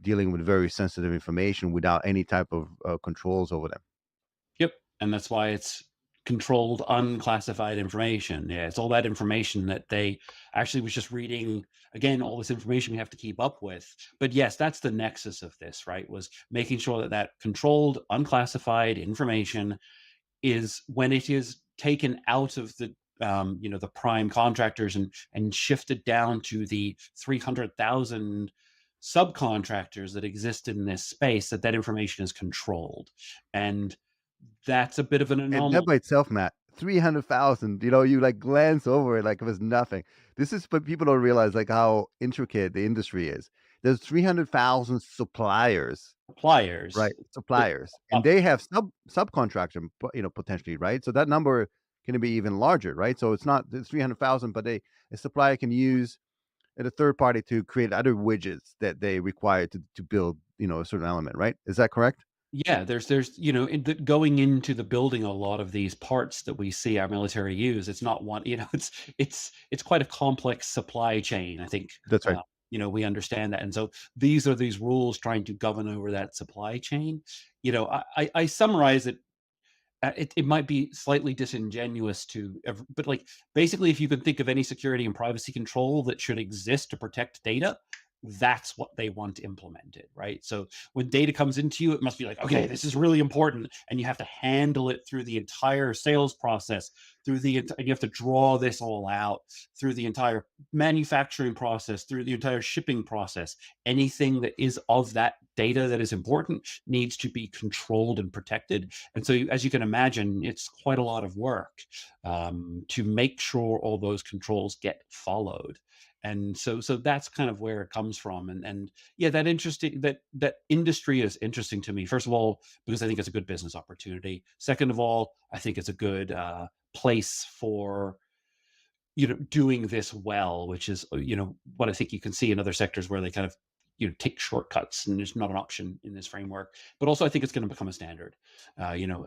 dealing with very sensitive information without any type of controls over them. Yep, and that's why it's controlled, unclassified information. Yeah, it's all that information that they actually was just reading. Again, all this information we have to keep up with. But yes, that's the nexus of this, right? Was making sure that that controlled, unclassified information is when it is taken out of the prime contractors and shifted down to the 300,000 subcontractors that exist in this space, that information is controlled. And that's a bit of an And that anomaly. by itself, Matt, 300,000, you like glance over it like it was nothing. This is what people don't realize, like how intricate the industry is. There's 300,000 suppliers. Suppliers Right, that suppliers, and up they have subcontractor, potentially, right? So that number can be even larger, right? So it's not the 300,000, but a supplier can use a third party to create other widgets that they require to build, a certain element, right? Is that correct? yeah, there's going into the building a lot of these parts that we see our military use. It's not one, it's quite a complex supply chain. I think That's right. we understand that, and so these rules trying to govern over that supply chain. I summarize it. It might be slightly disingenuous but like basically, if you can think of any security and privacy control that should exist to protect data, that's what they want implemented, right? So when data comes into you, it must be like, okay, this is really important, and you have to handle it through the entire sales process, and you have to draw this all out through the entire manufacturing process, through the entire shipping process. Anything that is of that data that is important needs to be controlled and protected. And so, as you can imagine, it's quite a lot of work to make sure all those controls get followed. And so that's kind of where it comes from. And yeah, that industry is interesting to me. First of all, because I think it's a good business opportunity. Second of all, I think it's a good place for doing this well, which is what I think you can see in other sectors where they kind of take shortcuts, and there's not an option in this framework. But also, I think it's going to become a standard.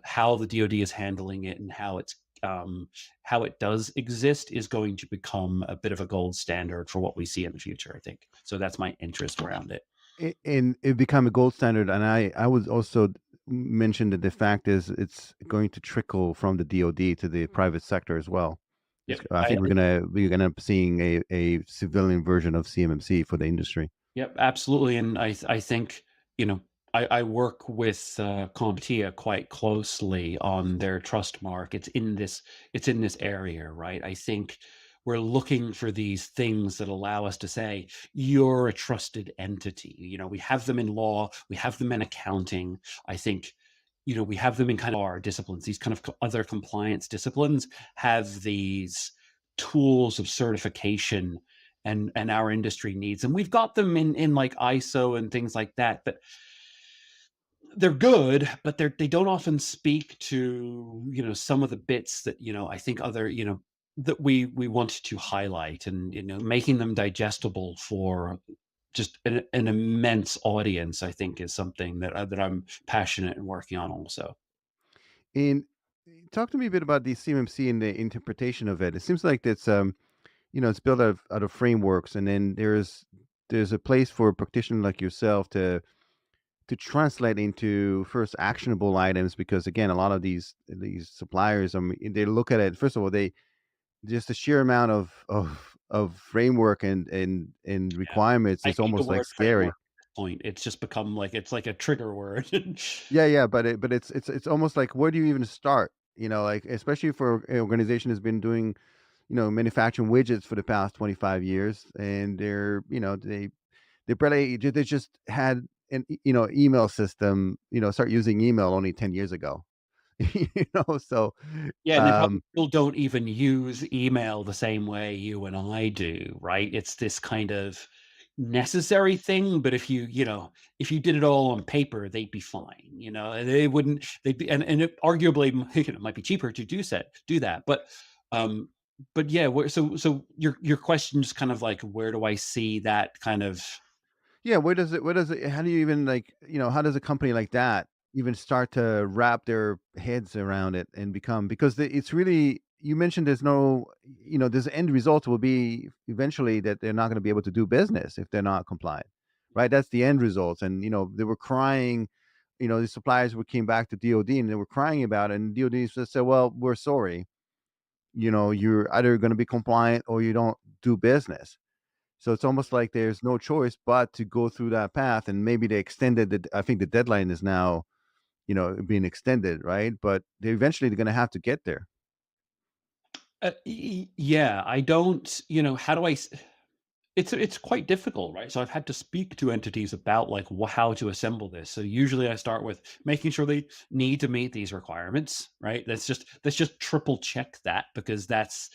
How the DoD is handling it and how it does exist is going to become a bit of a gold standard for what we see in the future, I think. So that's my interest around it. And it become a gold standard. And I would also mention that the fact is it's going to trickle from the DoD to the private sector as well. Yep. I think we're gonna end up seeing a civilian version of CMMC for the industry. Yep, absolutely. And I think, you know, I work with CompTIA quite closely on their trust mark. It's in this area, right? I think we're looking for these things that allow us to say, you're a trusted entity. We have them in law, we have them in accounting. I think, we have them in kind of our disciplines. These kind of other compliance disciplines have these tools of certification and our industry needs, and we've got them in like ISO and things like that, but they're good, but they don't often speak to some of the bits that I think other that we want to highlight, and making them digestible for just an immense audience, I think, is something that I'm passionate and working on also. And talk to me a bit about the CMMC and the interpretation of it. It seems like it's built out of frameworks, and then there's a place for a practitioner like yourself to translate into first actionable items, because again, a lot of these suppliers, they look at it. First of all, they just the sheer amount of framework and Yeah, requirements I is hate the almost like word framework scary. at this point. It's just become like it's like a trigger word. Yeah, yeah, but it's almost like, where do you even start? Like, especially for an organization that's been doing, manufacturing widgets for the past 25 years, and they barely they just had an email system, start using email only 10 years ago. So Yeah, and they probably um still don't even use email the same way you and I do, right? It's this kind of necessary thing, but if you did it all on paper, they'd be fine, and they wouldn't they'd be and it arguably might be cheaper to do that. Um but yeah, so your question is kind of like, where do I see that kind of. Yeah, where does it how do you even, like, how does a company like that even start to wrap their heads around it and become, because it's really, you mentioned there's no, there's end result will be eventually that they're not going to be able to do business if they're not compliant, right? That's the end results. And they were crying, the suppliers came back to DoD and they were crying about it, and DoD just said, well, we're sorry, you're either going to be compliant or you don't do business. So it's almost like there's no choice but to go through that path, and maybe they extended the I think the deadline is now, being extended, right? But they're gonna have to get there. Yeah, I don't, how do it's quite difficult, right? So I've had to speak to entities about like how to assemble this. So usually I start with making sure they need to meet these requirements, right? Let's just triple check that, because that's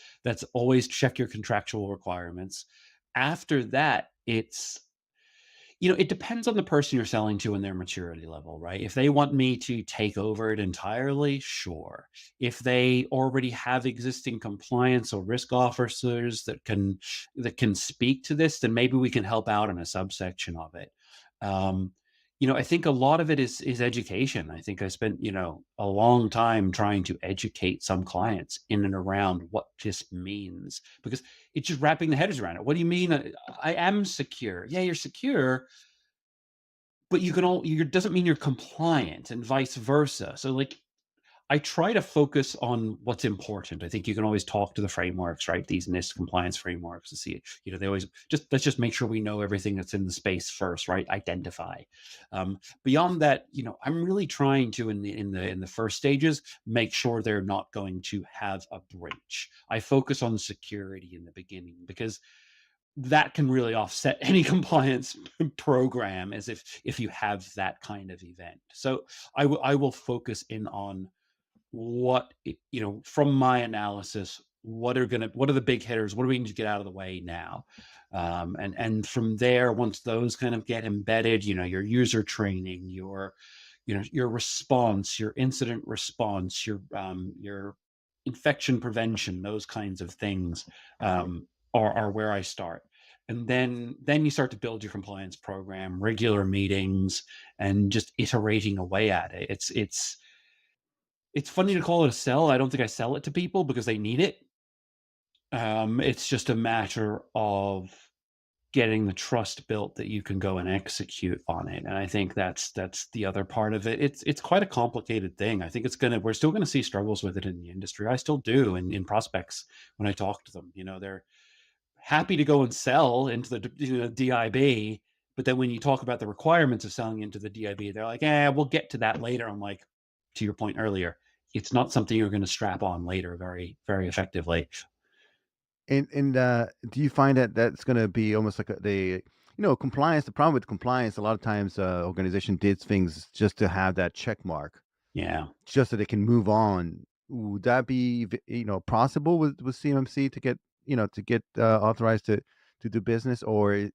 always check your contractual requirements. After that, it depends on the person you're selling to and their maturity level, right? If they want me to take over it entirely, sure. If they already have existing compliance or risk officers that can speak to this, then maybe we can help out in a subsection of it. Um, I think a lot of it is education. I think I spent, a long time trying to educate some clients in and around what this means, because it's just wrapping the heads around it. What do you mean? I am secure. Yeah, you're secure, but you doesn't mean you're compliant, and vice versa. So like, I try to focus on what's important. I think you can always talk to the frameworks, right? These NIST compliance frameworks to see it. They always just let's just make sure we know everything that's in the space first, right? Identify. Beyond that, I'm really trying to in the first stages make sure they're not going to have a breach. I focus on security in the beginning because that can really offset any compliance program as if you have that kind of event. So I will focus in on from my analysis, what are the big hitters? What do we need to get out of the way now? And from there, once those kind of get embedded, your user training, your response, your incident response, your infection prevention, those kinds of things are where I start. And then you start to build your compliance program, regular meetings, and just iterating away at it. It's funny to call it a sell. I don't think I sell it to people because they need it. It's just a matter of getting the trust built that you can go and execute on it. And I think that's the other part of it. It's quite a complicated thing. I think we're still gonna see struggles with it in the industry. I still do in prospects when I talk to them. They're happy to go and sell into the DIB, but then when you talk about the requirements of selling into the DIB, they're like, we'll get to that later. I'm like, to your point earlier, it's not something you're going to strap on later very, very effectively. And do you find that that's going to be almost like compliance? The problem with compliance, a lot of times, organization did things just to have that check mark, Yeah. just so they can move on. Would that be, possible with CMMC to get authorized to do business, or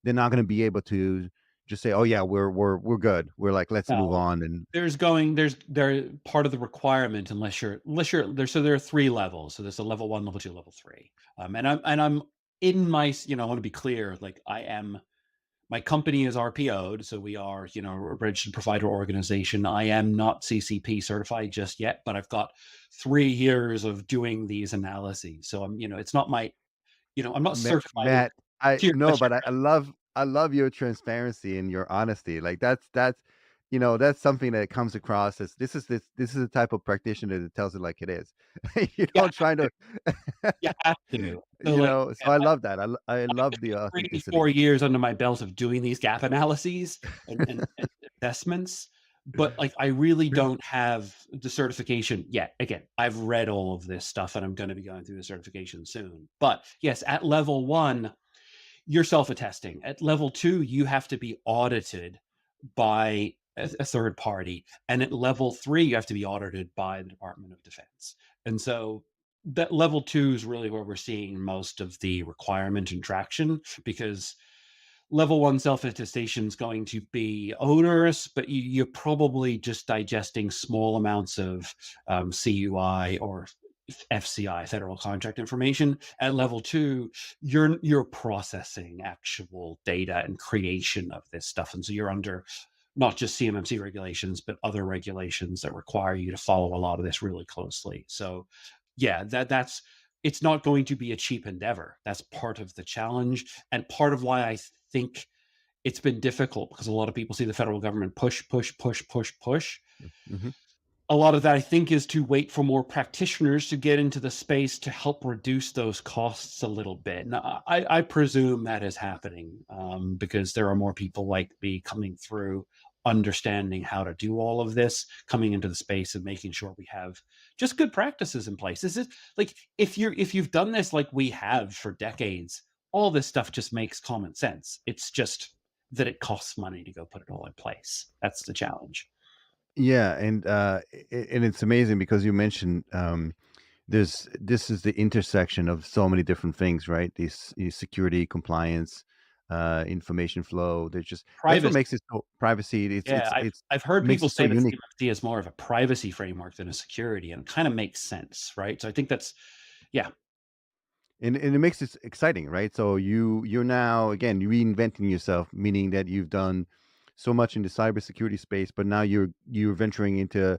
they're not going to be able to just say, "Oh yeah, we're good. We're like, let's move No, on." And they're part of the requirement unless you're there. So there are three levels. So there's a level one, level two, level three. And I'm in my, I want to be clear, like my company is RPO'd, so we are, a registered provider organization. I am not CCP certified just yet, but I've got 3 years of doing these analyses. So it's not I'm not certified in Matt, I to your no, question, but I love your transparency and your honesty. Like that's something that comes across as this is the type of practitioner that tells it like it is. You yeah, don't try to, you have to. So like, so I love that. I love the three, authenticity. 4 years under my belt of doing these gap analyses and assessments, but like I really don't have the certification yet. Again, I've read all of this stuff and I'm going to be going through the certification soon. But yes, at level one, you're self-attesting. At level two, you have to be audited by a third party. And at level three, you have to be audited by the Department of Defense. And so that level two is really where we're seeing most of the requirement and traction because level one self attestation is going to be onerous, but you're probably just digesting small amounts of CUI or FCI, federal contract information. At level two, you're processing actual data and creation of this stuff, and so you're under not just CMMC regulations, but other regulations that require you to follow a lot of this really closely. So, yeah, that's it's not going to be a cheap endeavor. That's part of the challenge and part of why I think it's been difficult because a lot of people see the federal government push, push, push, push, push. Mhm. A lot of that, I think, is to wait for more practitioners to get into the space to help reduce those costs a little bit. And I presume that is happening because there are more people like me coming through, understanding how to do all of this, coming into the space and making sure we have just good practices in place. Is it like if you've done this like we have for decades, all this stuff just makes common sense. It's just that it costs money to go put it all in place. That's the challenge. Yeah, and it's amazing because you mentioned, this is the intersection of so many different things, right? These security, compliance, information flow. That's what Privacy. makes it so privacy. It's Yeah, it's I've it's I've heard makes people it so say that unique. CMFT is more of a privacy framework than a security, and it kind of makes sense, right? So I think that's yeah, And it makes it exciting, right? So you're now again reinventing yourself, meaning that you've done so much in the cybersecurity space, but now you're venturing into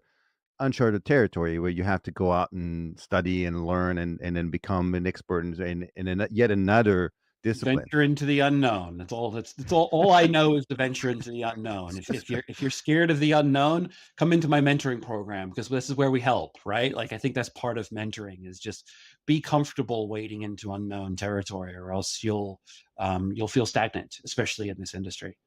uncharted territory where you have to go out and study and learn and then become an expert in yet another discipline. Venture into the unknown. That's all I know is to venture into the unknown. If you're scared of the unknown, come into my mentoring program because this is where we help, right? Like I think that's part of mentoring is just be comfortable wading into unknown territory, or else you'll feel stagnant, especially in this industry.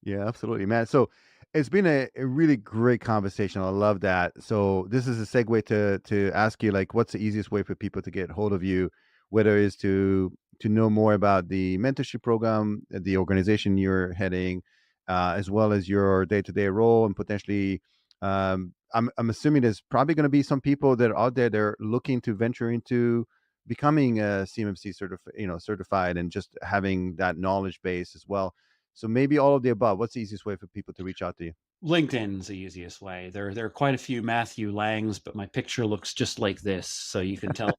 Yeah, absolutely, man. So it's been a really great conversation. I love that. So this is a segue to ask you, like, what's the easiest way for people to get hold of you, whether it's to know more about the mentorship program, the organization you're heading, as well as your day-to-day role, and potentially, I'm assuming there's probably going to be some people that are out there they're looking to venture into becoming a CMMC certified, and just having that knowledge base as well. So maybe all of the above. What's the easiest way for people to reach out to you? LinkedIn's the easiest way. There are quite a few Matthew Langs, but my picture looks just like this, so you can tell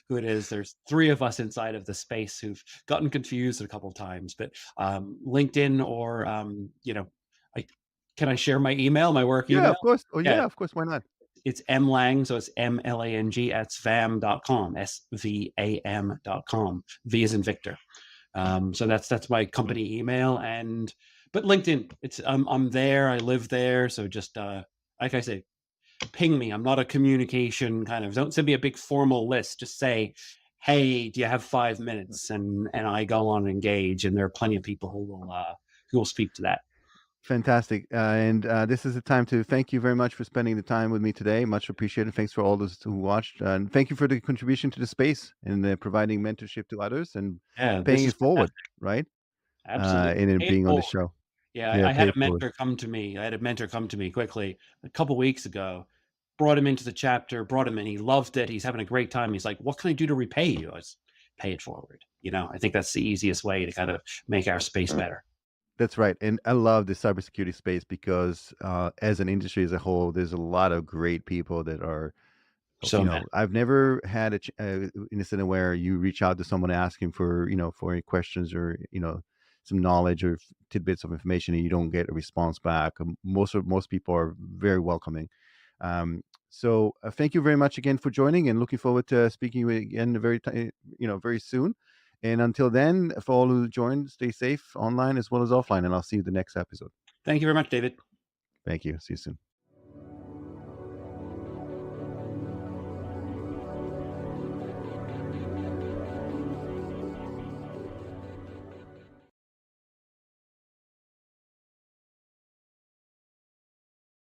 who it is. There's three of us inside of the space who've gotten confused a couple times, but LinkedIn or I can I share my email, my work Yeah, email? of course. Oh, Yeah, yeah, of course. Why not? it's mlang, so it's MLANG at svam.com, SVAM.com. V is in Victor. So that's my company email, and but LinkedIn, it's I'm there, I live there, so just like I say, ping me. I'm not a communication kind of. Don't send me a big formal list. Just say, hey, do you have 5 minutes? And I go on and engage, and there are plenty of people who will speak to that. Fantastic. And this is the time to thank you very much for spending the time with me today. Much appreciated. Thanks for all those who watched. And thank you for the contribution to the space and providing mentorship to others and Yeah, this paying is it forward, fantastic. right? Absolutely, And then pay it being on the forward. show. Yeah, Yeah, I had pay a it forward. mentor come to me. I had a mentor come to me quickly a couple weeks ago. Brought him into the chapter, brought him in. He loved it. He's having a great time. He's like, "What can I do to repay you?" I was, pay it forward. I think that's the easiest way to kind of make our space better. That's right. And I love the cybersecurity space because as an industry as a whole, there's a lot of great people that are. So, man, I've never had incident where you reach out to someone asking for, for any questions or, some knowledge or tidbits of information, and you don't get a response back. Most people are very welcoming. So thank you very much again for joining, and looking forward to speaking with you again very soon. And until then, for all who joined, stay safe online as well as offline, and I'll see you the next episode. thank you very much, David. Thank you. See you soon.